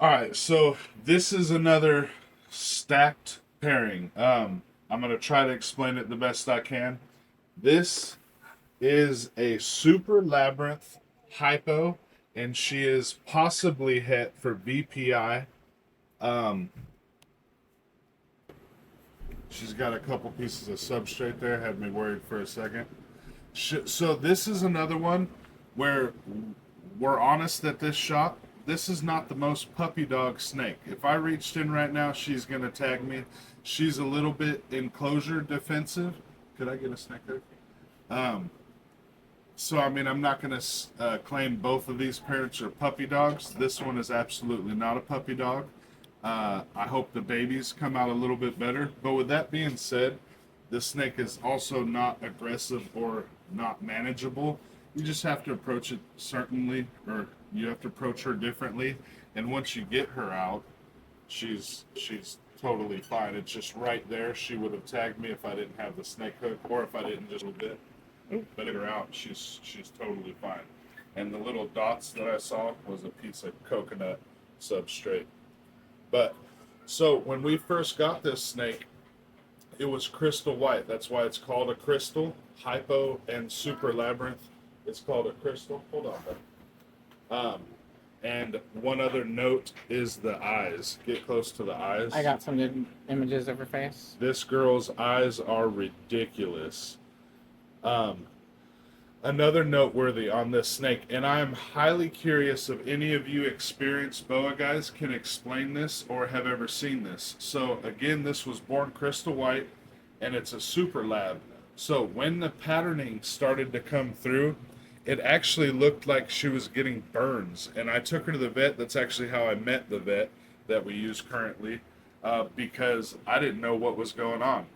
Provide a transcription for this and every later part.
All right, so this is another stacked pairing. I'm gonna try to explain it the best I can. This is a Super Labyrinth Hypo, and she is possibly hit for VPI. Um, she's got a couple pieces of substrate there, had me worried for a second. So this is another one where we're honest at this shop. This is not the most puppy dog snake. If I reached in right now, she's gonna tag me. She's a little bit enclosure defensive. Could I get a snake hook? Um, so I mean, I'm not gonna claim both of these parents are puppy dogs. This one is absolutely not a puppy dog. I hope the babies come out a little bit better. But with that being said, the snake is also not aggressive or not manageable. You just have to approach it certainly, or you have to approach her differently. And once you get her out, she's totally fine. It's just right there. She would have tagged me if I didn't have the snake hook, or if I didn't just a little bit. But get her out, she's totally fine. And the little dots that I saw was a piece of coconut substrate. But so when we first got this snake, it was crystal white. That's why it's called a crystal. Hypo and Super Labyrinth. It's called a crystal. Hold on, bud. And one other note is the eyes. Get close to the eyes. I got some good images of her face. This girl's eyes are ridiculous. Um, Another noteworthy on this snake, and I am highly curious if any of you experienced boa guys can explain this or have ever seen this. So again, this was born crystal white, and it's a super lab. So when the patterning started to come through, it actually looked like she was getting burns. And I took her to the vet. That's actually how I met the vet that we use currently, because I didn't know what was going on.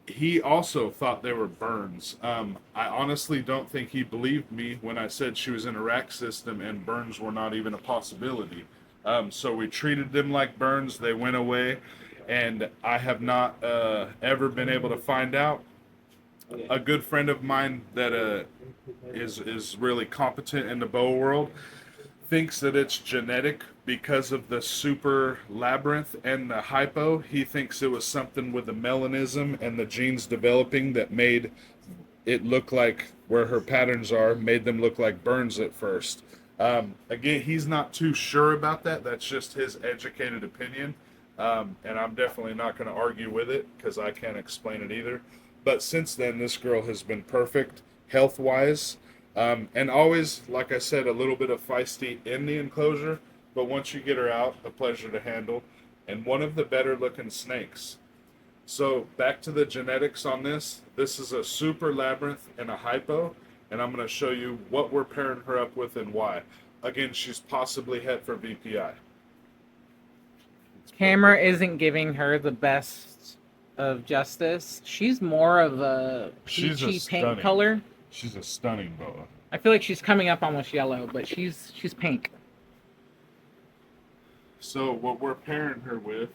He also thought they were burns. I honestly don't think he believed me when I said she was in a rack system and burns were not even a possibility. So we treated them like burns. They went away, and I have not ever been able to find out. A good friend of mine that is really competent in the boa world thinks that it's genetic because of the super labyrinth and the hypo. He thinks it was something with the melanism and the genes developing that made it look like where her patterns are, made them look like burns at first. Again, he's not too sure about that. That's just his educated opinion. And I'm definitely not going to argue with it because I can't explain it either. But since then, this girl has been perfect health wise. And always, like I said, a little bit of feisty in the enclosure, but once you get her out, a pleasure to handle. And one of the better looking snakes. So back to the genetics on this. This is a super labyrinth and a hypo, and I'm going to show you what we're pairing her up with and why. Again, she's possibly het for VPI. Camera isn't giving her the best of justice. She's more of a She's a peachy pink stunning. color. She's a stunning boa. I feel like she's coming up almost yellow, but she's pink. So what we're pairing her with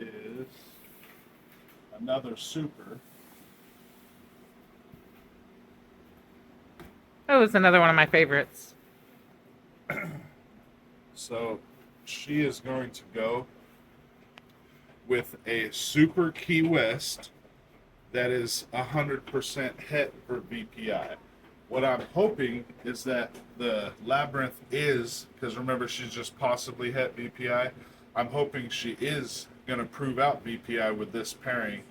is another super. Oh, it's another one of my favorites. So she is going to go with a Super Key West that is 100% het for VPI. What I'm hoping is that the Labyrinth is, because remember she's just possibly het VPI, I'm hoping she is going to prove out VPI with this pairing,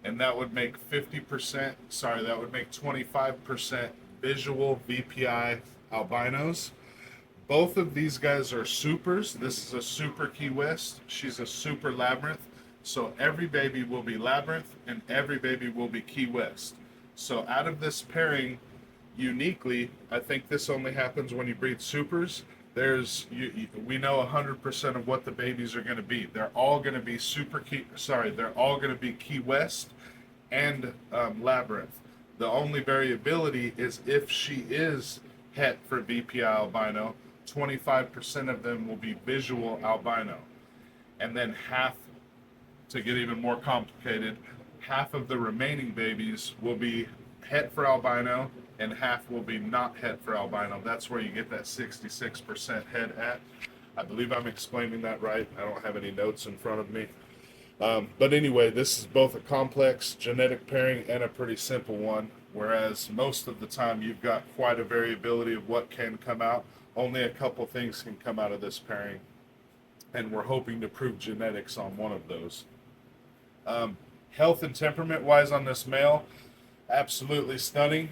and that would make 50%, sorry, that would make 25% visual VPI albinos. Both of these guys are supers. This is a Super Key West. She's a Super Labyrinth. So every baby will be Labyrinth and every baby will be Key West. So out of this pairing, uniquely, I think this only happens when you breed supers. We know 100% of what the babies are going to be. They're all going to be they're all going to be Key West and Labyrinth. The only variability is if she is het for VPI albino, 25% of them will be visual albino. And then half, to get even more complicated, half of the remaining babies will be het for albino and half will be not het for albino. That's where you get that 66% het at. I believe I'm explaining that right. I don't have any notes in front of me. But anyway, this is both a complex genetic pairing and a pretty simple one, whereas most of the time you've got quite a variability of what can come out. Only a couple things can come out of this pairing, and we're hoping to prove genetics on one of those. Health and temperament wise on this male, absolutely stunning.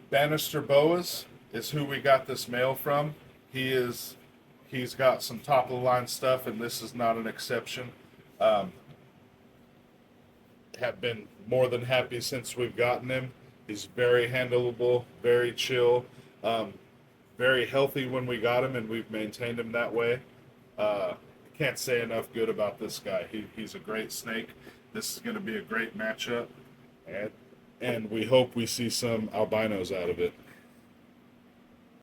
Bannister Boas is who we got this male from. He's got some top of the line stuff, and this is not an exception. Have been more than happy since we've gotten him. He's very handleable, very chill, very healthy when we got him, and we've maintained him that way. Can't say enough good about this guy. He's a great snake. This is going to be a great matchup, and we hope we see some albinos out of it.